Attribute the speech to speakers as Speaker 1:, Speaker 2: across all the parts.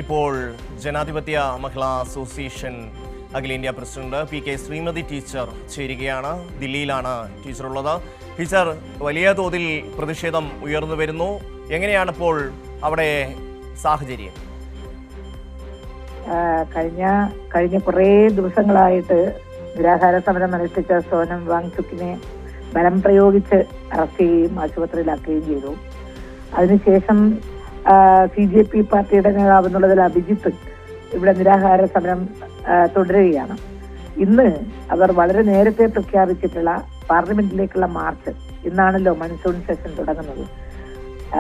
Speaker 1: ഇപ്പോൾ ജനാധിപത്യ മഹിളാ അസോസിയേഷൻ അഖിലേന്ത്യാ പ്രസിഡന്റ് പി.കെ. ശ്രീമതി ടീച്ചർ ചേരുകയാണ്. ദില്ലിയിലാണ് ടീച്ചർ ഉള്ളത്. ടീച്ചർ, വലിയ തോതിൽ പ്രതിഷേധം ഉയർന്നു വരുന്നു. എങ്ങനെയാണ് ഇപ്പോൾ അവിടെ സാഹചര്യം?
Speaker 2: കഴിഞ്ഞ കുറേ ദിവസങ്ങളായിട്ട് നിരാഹാര സമരം അനുഷ്ഠിച്ച സോനം വാങ്ചുക്കിനെ ബലം പ്രയോഗിച്ച് അറസ്റ്റ് ചെയ്യുകയും ആശുപത്രിയിലാക്കുകയും ചെയ്തു. അതിനുശേഷം CJP പാർട്ടിയുടെ നേതാവ് എന്നുള്ളതിൽ അഭിജിത്ത് ഇവിടെ നിരാഹാര സമരം തുടരുകയാണ്. ഇന്ന് അവർ വളരെ നേരത്തെ പ്രഖ്യാപിച്ചിട്ടുള്ള പാർലമെന്റിലേക്കുള്ള മാർച്ച്, ഇന്നാണല്ലോ മൺസൂൺ സെഷൻ തുടങ്ങുന്നത്.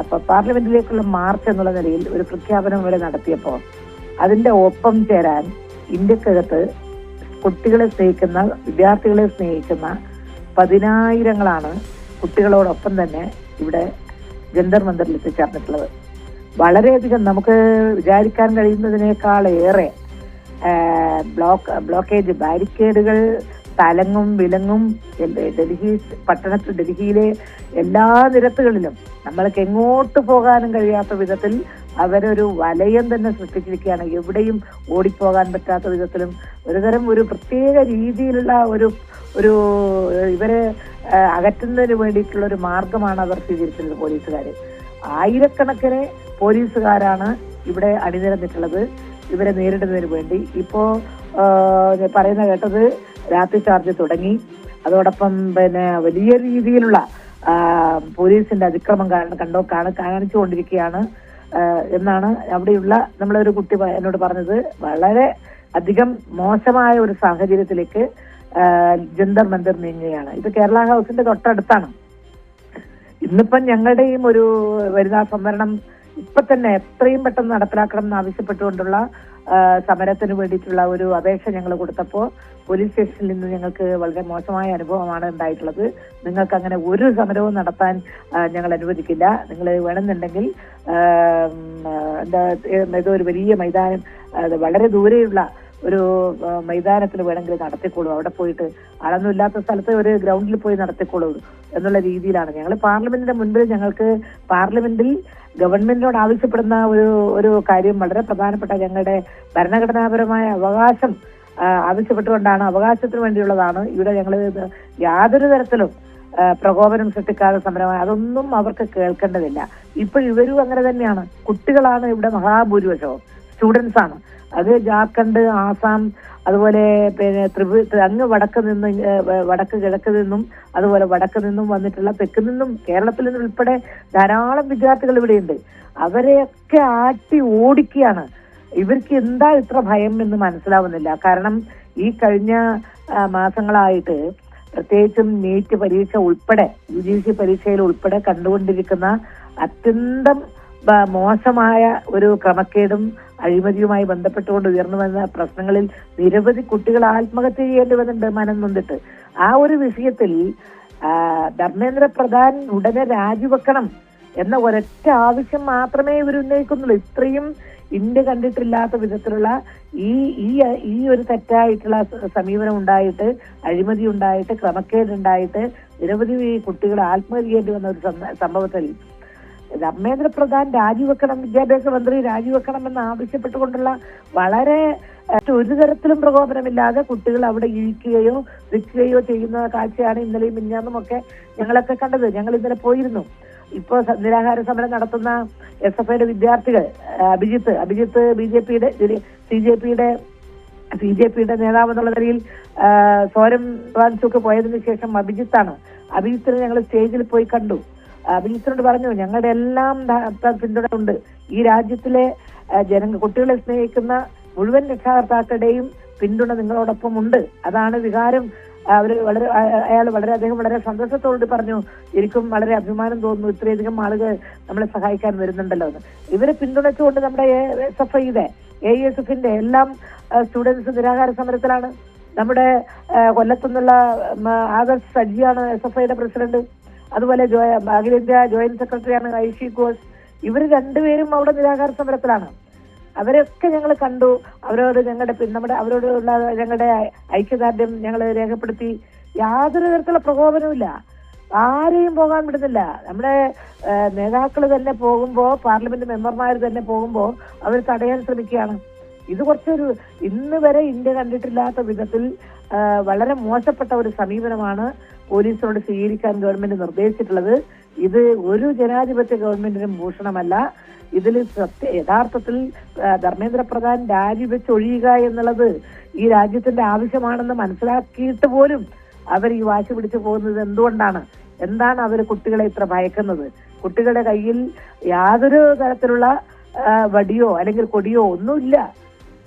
Speaker 2: അപ്പൊ പാർലമെന്റിലേക്കുള്ള മാർച്ച് എന്നുള്ള നിലയിൽ ഒരു പ്രഖ്യാപനം ഇവിടെ നടത്തിയപ്പോൾ അതിന്റെ ഒപ്പം ചേരാൻ ഇന്ത്യക്കകത്ത് കുട്ടികളെ സ്നേഹിക്കുന്ന, വിദ്യാർത്ഥികളെ സ്നേഹിക്കുന്ന പതിനായിരങ്ങളാണ് കുട്ടികളോടൊപ്പം തന്നെ ഇവിടെ ജന്തർ മന്ദറിൽ എത്തിച്ചേർന്നിട്ടുള്ളത്. വളരെയധികം നമുക്ക് വിചാരിക്കാൻ കഴിയുന്നതിനേക്കാളേറെ ബ്ലോക്കേജ്, ബാരിക്കേഡുകൾ തലങ്ങും വിലങ്ങും ഡൽഹിയിലെ എല്ലാ നിരത്തുകളിലും നമ്മൾക്ക് എങ്ങോട്ട് പോകാനും കഴിയാത്ത വിധത്തിൽ അവരൊരു വലയം തന്നെ സൃഷ്ടിച്ചിരിക്കുകയാണ്. എവിടെയും ഓടിപ്പോകാൻ പറ്റാത്ത വിധത്തിലും ഒരുതരം ഒരു പ്രത്യേക രീതിയിലുള്ള ഒരു ഇവരെ അകറ്റുന്നതിന് വേണ്ടിയിട്ടുള്ള ഒരു മാർഗമാണ് അവർ സ്വീകരിച്ചിട്ടുള്ളത്. പോലീസുകാർ ആയിരക്കണക്കിന് പോലീസുകാരാണ് ഇവിടെ അണിനിരന്നിട്ടുള്ളത് ഇവരെ നേരിടുന്നതിന് വേണ്ടി. ഇപ്പോ പറയുന്ന കേട്ടത് രാത്രി ചാർജ് തുടങ്ങി. അതോടൊപ്പം വലിയ രീതിയിലുള്ള പോലീസിന്റെ അതിക്രമം കാണിച്ചുകൊണ്ടിരിക്കുകയാണ് എന്നാണ് അവിടെയുള്ള നമ്മളൊരു കുട്ടി എന്നോട് പറഞ്ഞത്. വളരെ അധികം മോശമായ ഒരു സാഹചര്യത്തിലേക്ക് ജന്തർ മന്ദിർ നീങ്ങുകയാണ്. ഇത് കേരള ഹൗസിന്റെ തൊട്ടടുത്താണ്. ഇന്നിപ്പം ഞങ്ങളുടെയും ഒരു വനിതാ സംവരണം ഇപ്പൊ തന്നെ എത്രയും പെട്ടെന്ന് നടപ്പിലാക്കണം എന്ന് ആവശ്യപ്പെട്ടുകൊണ്ടുള്ള സമരത്തിന് വേണ്ടിയിട്ടുള്ള ഒരു അപേക്ഷ ഞങ്ങൾ കൊടുത്തപ്പോൾ പോലീസ് സ്റ്റേഷനിൽ നിന്ന് ഞങ്ങൾക്ക് വളരെ മോശമായ അനുഭവമാണ് ഉണ്ടായിട്ടുള്ളത്. നിങ്ങൾക്ക് അങ്ങനെ ഒരു സമരവും നടത്താൻ ഞങ്ങൾ അനുവദിക്കില്ല. നിങ്ങൾ വേണമെന്നുണ്ടെങ്കിൽ ഏതോ ഒരു വലിയ മൈതാനം, വളരെ ദൂരെയുള്ള ഒരു മൈതാനത്തിൽ വേണമെങ്കിൽ നടത്തിക്കോളൂ, അവിടെ പോയിട്ട് ആളൊന്നും ഇല്ലാത്ത സ്ഥലത്ത് ഒരു ഗ്രൗണ്ടിൽ പോയി നടത്തിക്കോളൂ എന്നുള്ള രീതിയിലാണ് ഞങ്ങൾ പാർലമെന്റിന്റെ മുൻപിൽ. ഞങ്ങൾക്ക് പാർലമെന്റിൽ ഗവൺമെന്റിനോട് ആവശ്യപ്പെടുന്ന ഒരു കാര്യം വളരെ പ്രധാനപ്പെട്ട ഞങ്ങളുടെ ഭരണഘടനാപരമായ അവകാശം ആവശ്യപ്പെട്ടുകൊണ്ടാണ്, അവകാശത്തിന് വേണ്ടിയുള്ളതാണ്. ഇവിടെ ഞങ്ങൾ യാതൊരു തരത്തിലും പ്രകോപനം സൃഷ്ടിക്കാതെ സമരമായി അതൊന്നും അവർക്ക് കേൾക്കേണ്ടതില്ല. ഇവരും അങ്ങനെ തന്നെയാണ്. കുട്ടികളാണ് ഇവിടെ മഹാഭൂരിപക്ഷവും, സ്റ്റുഡൻസ് ആണ്. അത് ജാർഖണ്ഡ്, ആസാം, അതുപോലെ അങ്ങ് വടക്ക് കിഴക്ക് നിന്നും അതുപോലെ വടക്ക് നിന്നും വന്നിട്ടുള്ള, തെക്ക് നിന്നും, കേരളത്തിൽ നിന്നും ഉൾപ്പെടെ ധാരാളം വിദ്യാർത്ഥികൾ ഇവിടെയുണ്ട്. അവരെയൊക്കെ ആട്ടി ഓടിക്കുകയാണ്. ഇവർക്ക് എന്താ ഇത്ര ഭയം എന്ന് മനസ്സിലാവുന്നില്ല. കാരണം ഈ കഴിഞ്ഞ മാസങ്ങളായിട്ട് പ്രത്യേകിച്ചും നീറ്റ് പരീക്ഷ ഉൾപ്പെടെ, UGC പരീക്ഷയിൽ ഉൾപ്പെടെ കണ്ടുകൊണ്ടിരിക്കുന്ന അത്യന്തം മോശമായ ഒരു ക്രമക്കേടും അഴിമതിയുമായി ബന്ധപ്പെട്ടുകൊണ്ട് ഉയർന്നു വന്ന പ്രശ്നങ്ങളിൽ നിരവധി കുട്ടികൾ ആത്മഹത്യ ചെയ്യേണ്ടി വന്നിട്ടുണ്ട് മനം നൊന്നിട്ട്. ആ ഒരു വിഷയത്തിൽ ധർമ്മേന്ദ്ര പ്രധാൻ ഉടനെ രാജിവെക്കണം എന്ന ഒരൊറ്റ ആവശ്യം മാത്രമേ ഇവർ ഉന്നയിക്കുന്നുള്ളൂ. ഇത്രയും ഇന്ത്യ കണ്ടിട്ടില്ലാത്ത വിധത്തിലുള്ള ഈ ഒരു തെറ്റായിട്ടുള്ള സമീപനം ഉണ്ടായിട്ട്, അഴിമതി ഉണ്ടായിട്ട്, ക്രമക്കേടുണ്ടായിട്ട് നിരവധി കുട്ടികൾ ആത്മഹത്യ ചെയ്യേണ്ടി വന്ന ഒരു സംഭവത്തിൽ ധർമ്മേന്ദ്ര പ്രധാൻ രാജിവെക്കണം, വിദ്യാഭ്യാസ മന്ത്രി രാജിവെക്കണം എന്ന് ആവശ്യപ്പെട്ടുകൊണ്ടുള്ള വളരെ ഒരു തരത്തിലും പ്രകോപനമില്ലാതെ കുട്ടികൾ അവിടെ ഇരിക്കുകയോ നിൽക്കുകയോ ചെയ്യുന്ന കാഴ്ചയാണ് ഇന്നലെയും മിഞ്ഞാന്നുമൊക്കെ ഞങ്ങളൊക്കെ കണ്ടത്. ഞങ്ങൾ ഇന്നലെ പോയിരുന്നു. ഇപ്പോ നിരാഹാര സമരം നടത്തുന്ന SFIയുടെ വിദ്യാർത്ഥികൾ, അഭിജിത്ത് CJPയുടെ നേതാവ് എന്നുള്ള നിലയിൽ സോനം വാങ്ചുക്ക് പോയതിനു ശേഷം അഭിജിത്തിനെ ഞങ്ങൾ സ്റ്റേജിൽ പോയി കണ്ടു. അഭിജിത്തിനോട് പറഞ്ഞു, ഞങ്ങളുടെ എല്ലാം പിന്തുണ ഉണ്ട്. ഈ രാജ്യത്തിലെ കുട്ടികളെ സ്നേഹിക്കുന്ന മുഴുവൻ രക്ഷാകർത്താക്കളുടെയും പിന്തുണ നിങ്ങളോടൊപ്പം ഉണ്ട്. അതാണ് വികാരം. അദ്ദേഹം വളരെ സന്തോഷത്തോട് പറഞ്ഞു, എനിക്കും വളരെ അഭിമാനം തോന്നുന്നു, ഇത്രയധികം ആളുകൾ നമ്മളെ സഹായിക്കാൻ വരുന്നുണ്ടല്ലോ എന്ന്. ഇവരെ പിന്തുണച്ചുകൊണ്ട് നമ്മുടെ SFIയുടെ ASFന്റെ എല്ലാം സ്റ്റുഡൻസ് നിരാഹാര സമരത്തിലാണ്. നമ്മുടെ കൊല്ലത്തുനിന്നുള്ള ആദർശ് സജിയാണ് SFIയുടെ പ്രസിഡന്റ്. അതുപോലെ അഖിലേന്ത്യാ ജോയിന്റ് സെക്രട്ടറിയാണ് ഐഷി ഘോഷ്. ഇവർ രണ്ടുപേരും അവിടെ നിരാഹാര സമരത്തിലാണ്. അവരൊക്കെ ഞങ്ങൾ കണ്ടു. അവരോടുള്ള ഞങ്ങളുടെ ഐക്യദാർഢ്യം ഞങ്ങൾ രേഖപ്പെടുത്തി. യാതൊരു തരത്തിലുള്ള പ്രകോപനവുമില്ല. ആരെയും പോകാൻ വിടുന്നില്ല. നമ്മുടെ നേതാക്കൾ തന്നെ പോകുമ്പോൾ, പാർലമെന്റ് മെമ്പർമാർ തന്നെ പോകുമ്പോൾ അവർ തടയാൻ ശ്രമിക്കുകയാണ്. ഇത് കുറച്ചൊരു ഇന്ന് വരെ ഇന്ത്യ കണ്ടിട്ടില്ലാത്ത വിധത്തിൽ വളരെ മോശപ്പെട്ട ഒരു സമീപനമാണ് പോലീസിനോട് സ്വീകരിക്കാൻ ഗവൺമെന്റ് നിർദ്ദേശിച്ചിട്ടുള്ളത്. ഇത് ഒരു ജനാധിപത്യ ഗവൺമെന്റിനും ഭൂഷണമല്ല. ഇതിൽ യഥാർത്ഥത്തിൽ ധർമ്മേന്ദ്ര പ്രധാൻ രാജിവെച്ചൊഴിയുക എന്നുള്ളത് ഈ രാജ്യത്തിന്റെ ആവശ്യമാണെന്ന് മനസ്സിലാക്കിയിട്ട് പോലും അവർ ഈ വാശി പിടിച്ചു പോകുന്നത് എന്തുകൊണ്ടാണ്? എന്താണ് അവർ കുട്ടികളെ ഇത്ര ഭയക്കുന്നത്? കുട്ടികളുടെ കയ്യിൽ യാതൊരു തരത്തിലുള്ള വടിയോ അല്ലെങ്കിൽ കൊടിയോ ഒന്നുമില്ല.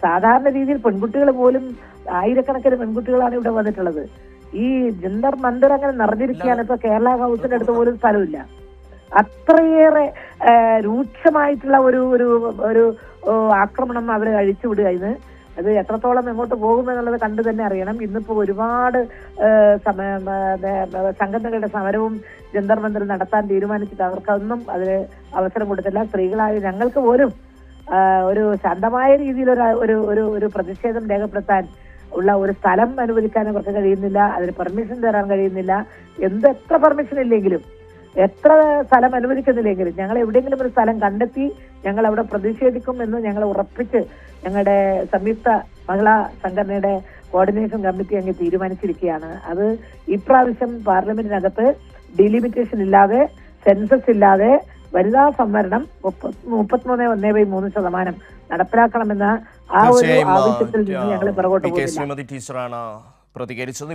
Speaker 2: സാധാരണ രീതിയിൽ പെൺകുട്ടികൾ പോലും ആയിരക്കണക്കിന് പെൺകുട്ടികളാണ് ഇവിടെ വന്നിട്ടുള്ളത്. ഈ ജന്തർ മന്ദിർ അങ്ങനെ നിറഞ്ഞിരിക്കുകയാണ്. ഇപ്പൊ കേരള ഹൗസിന്റെ അടുത്ത് പോലും സ്ഥലമില്ല. അത്രയേറെ രൂക്ഷമായിട്ടുള്ള ഒരു ഒരു ഒരു ആക്രമണം അവർ അഴിച്ചുവിടുക. ഇന്ന് അത് എത്രത്തോളം എങ്ങോട്ട് പോകുമെന്നുള്ളത് കണ്ടു തന്നെ അറിയണം. ഇന്നിപ്പോ ഒരുപാട് സംഘടനകളുടെ സമരവും ജന്തർ മന്ദിർ നടത്താൻ തീരുമാനിച്ചിട്ട് അവർക്കൊന്നും അതിന് അവസരം കൊടുത്തില്ല. സ്ത്രീകളായ ഞങ്ങൾക്ക് പോലും ഒരു ശാന്തമായ രീതിയിൽ ഒരു പ്രതിഷേധം രേഖപ്പെടുത്താൻ ഉള്ള ഒരു സ്ഥലം അനുവദിക്കാൻ അവർക്ക് കഴിയുന്നില്ല. അതിന് പെർമിഷൻ തരാൻ കഴിയുന്നില്ല. എത്ര പെർമിഷൻ ഇല്ലെങ്കിലും, എത്ര സ്ഥലം അനുവദിക്കുന്നില്ലെങ്കിലും ഞങ്ങൾ എവിടെയെങ്കിലും ഒരു സ്ഥലം കണ്ടെത്തി ഞങ്ങൾ അവിടെ പ്രതിഷേധിക്കും എന്ന് ഞങ്ങൾ ഉറപ്പിച്ച് ഞങ്ങളുടെ സംയുക്ത മഹിളാ സംഘടനയുടെ കോർഡിനേഷൻ കമ്മിറ്റി അങ്ങ് തീരുമാനിച്ചിരിക്കുകയാണ്. അത് ഇപ്രാവശ്യം പാർലമെന്റിനകത്ത് ഡിലിമിറ്റേഷൻ ഇല്ലാതെ, സെൻസസ് ഇല്ലാതെ വനിതാ സംവരണം 33.1/3% നടപ്പിലാക്കണമെന്ന ആ ഒരു ആവശ്യത്തിൽ നിന്ന് ഞങ്ങൾ പുറകോട്ട് പോകുന്നില്ല.
Speaker 1: ടീച്ചറാണ് പ്രതികരിച്ചത്.